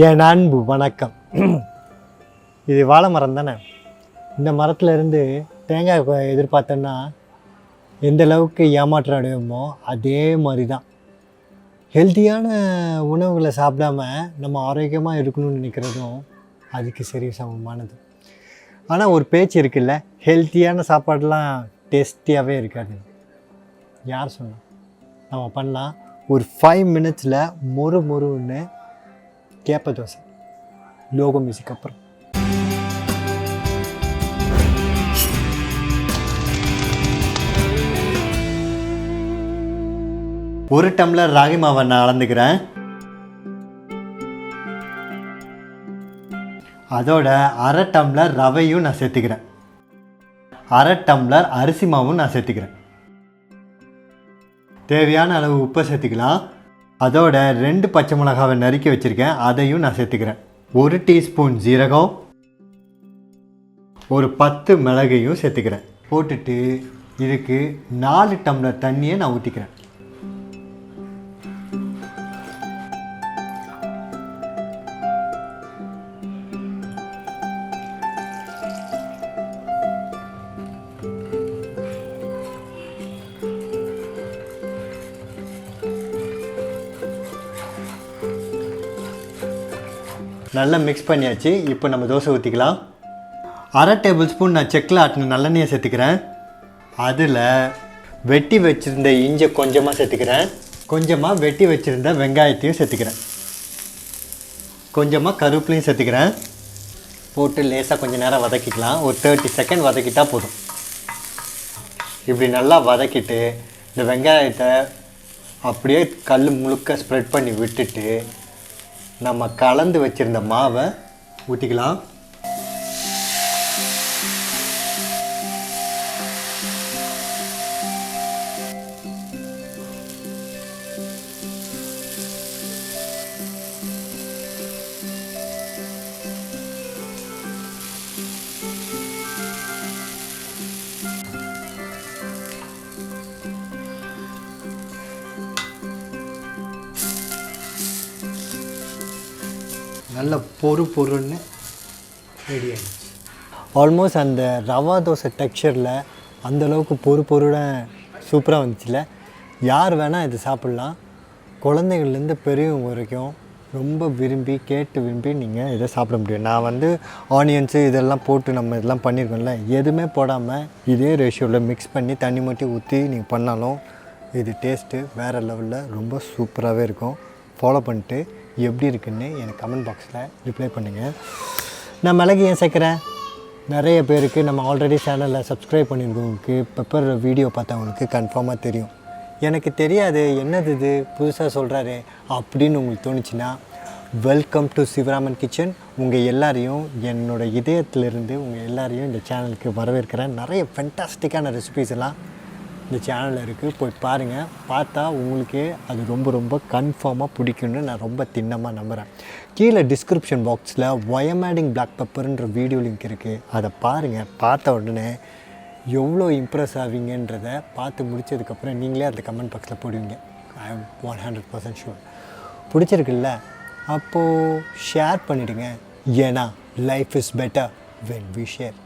என் அன்பு வணக்கம். இது வாழை மரம் தானே. இந்த மரத்துலேருந்து தேங்காய் எதிர்பார்த்தோன்னா எந்த அளவுக்கு ஏமாற்றம் அடைவோமோ அதே மாதிரி தான் ஹெல்த்தியான உணவுகளை சாப்பிடாம நம்ம ஆரோக்கியமாக இருக்கணும்னு நினைக்கிறதும் அதுக்கு சரி சமமானது. ஆனால் ஒரு பேச்சு இருக்குல்ல, ஹெல்த்தியான சாப்பாடெலாம் டேஸ்டியாகவே இருக்காது. யார் சொன்னால்? நம்ம பண்ணலாம். ஒரு 5 minutesல மொறுன்னு கேப்பை தோசை. லோகோ மியூசிக் அப்புறம் ஒரு டம்ளர் ராகி மாவை நான் அளந்துக்கிறேன். அதோட அரை டம்ளர் ரவையும் நான் சேர்த்துக்கிறேன். அரை டம்ளர் அரிசி மாவும் நான் சேர்த்துக்கிறேன். தேவையான அளவு உப்பை சேர்த்துக்கலாம். அதோட 2 பச்சை மிளகாவை நறுக்கி வச்சுருக்கேன், அதையும் நான் சேர்த்துக்கிறேன். 1 டீஸ்பூன் ஜீரகம், ஒரு 10 மிளகையும் சேர்த்துக்கிறேன். போட்டுட்டு இதுக்கு 4 டம்ளர் தண்ணியை நான் ஊற்றிக்கிறேன். நல்லா மிக்ஸ் பண்ணியாச்சு. இப்போ நம்ம தோசை ஊற்றிக்கலாம். அரை டேபிள் ஸ்பூன் நான் செக்கில் ஆட்டின நல்லெண்ணெயை சேர்த்துக்கிறேன். அதில் வெட்டி வச்சுருந்த இஞ்சி கொஞ்சமாக சேர்த்துக்கிறேன். கொஞ்சமாக வெட்டி வச்சுருந்த வெங்காயத்தையும் சேர்த்துக்கிறேன். கொஞ்சமாக கருவேப்பிலையும் சேர்த்துக்கிறேன். போட்டு லேசாக கொஞ்சம் நேரம் வதக்கிக்கலாம். ஒரு 30 செகண்ட் வதக்கிட்டால் போதும். இப்படி நல்லா வதக்கிட்டு இந்த வெங்காயத்தை அப்படியே கல் முழுக்க ஸ்ப்ரெட் பண்ணி விட்டுட்டு நம்ம கலந்து வச்சுருந்த மாவை ஊற்றிக்கலாம். நல்ல பொறுன்னு ரெடி ஆகிடுச்சு. ஆல்மோஸ்ட் அந்த ரவா தோசை டெக்ஸ்சரில் அந்தளவுக்கு பொறுட சூப்பராக வந்துச்சுல. யார் வேணால் இது சாப்பிட்லாம். குழந்தைகள்லேருந்து பெரியவங்க வரைக்கும் ரொம்ப விரும்பி நீங்கள் இதை சாப்பிட முடியும். நான் ஆனியன்ஸு இதெல்லாம் போட்டு நம்ம இதெல்லாம் பண்ணியிருக்கோம்ல, எதுவுமே போடாமல் இதே ரேஷியோவில் மிக்ஸ் பண்ணி தண்ணி மட்டும் ஊற்றி நீங்கள் பண்ணாலும் இது டேஸ்ட்டு வேறு லெவலில் ரொம்ப சூப்பராகவே இருக்கும். ஃபாலோ பண்ணிட்டு எப்படி இருக்குன்னு எனக்கு கமெண்ட் பாக்ஸில் ரிப்ளை பண்ணுங்கள். நான் மிளகு ஏன் சேர்க்குறேன்? நிறைய பேருக்கு நம்ம ஆல்ரெடி சேனலில் சப்ஸ்கிரைப் பண்ணியிருக்கவங்களுக்கு பெப்பர் வீடியோ பார்த்தவங்களுக்கு கன்ஃபார்மாக தெரியும். எனக்கு தெரியாது, என்னது இது புதுசாக சொல்கிறாரு அப்படின்னு உங்களுக்கு தோணுச்சுன்னா, வெல்கம் டு SivaRaman கிச்சன். உங்கள் எல்லாரையும் என்னோடய இதயத்திலிருந்து உங்கள் எல்லாரையும் இந்த சேனலுக்கு வரவேற்கிறேன். நிறைய ஃபென்டாஸ்டிக்கான ரெசிபீஸ் எல்லாம் இந்த சேனலில் இருக்குது, போய் பாருங்கள். பார்த்தா உங்களுக்கே அது ரொம்ப கன்ஃபார்மாக பிடிக்கும்னு நான் ரொம்ப திண்ணமாக நம்புகிறேன். கீழே டிஸ்கிரிப்ஷன் பாக்ஸில் வயமேடிங் பிளாக் பெப்பர்ன்ற வீடியோ லிங்க் இருக்குது, அதை பாருங்கள். பார்த்த உடனே எவ்வளோ இம்ப்ரெஸ் ஆவீங்கன்றதை பார்த்து முடித்ததுக்கப்புறம் நீங்களே அந்த கமெண்ட் பாக்ஸில் போடுவீங்க. I am 100% sure. பிடிச்சிருக்குல்ல? அப்போது ஷேர் பண்ணிவிடுங்க. ஏன்னா life is better when we share.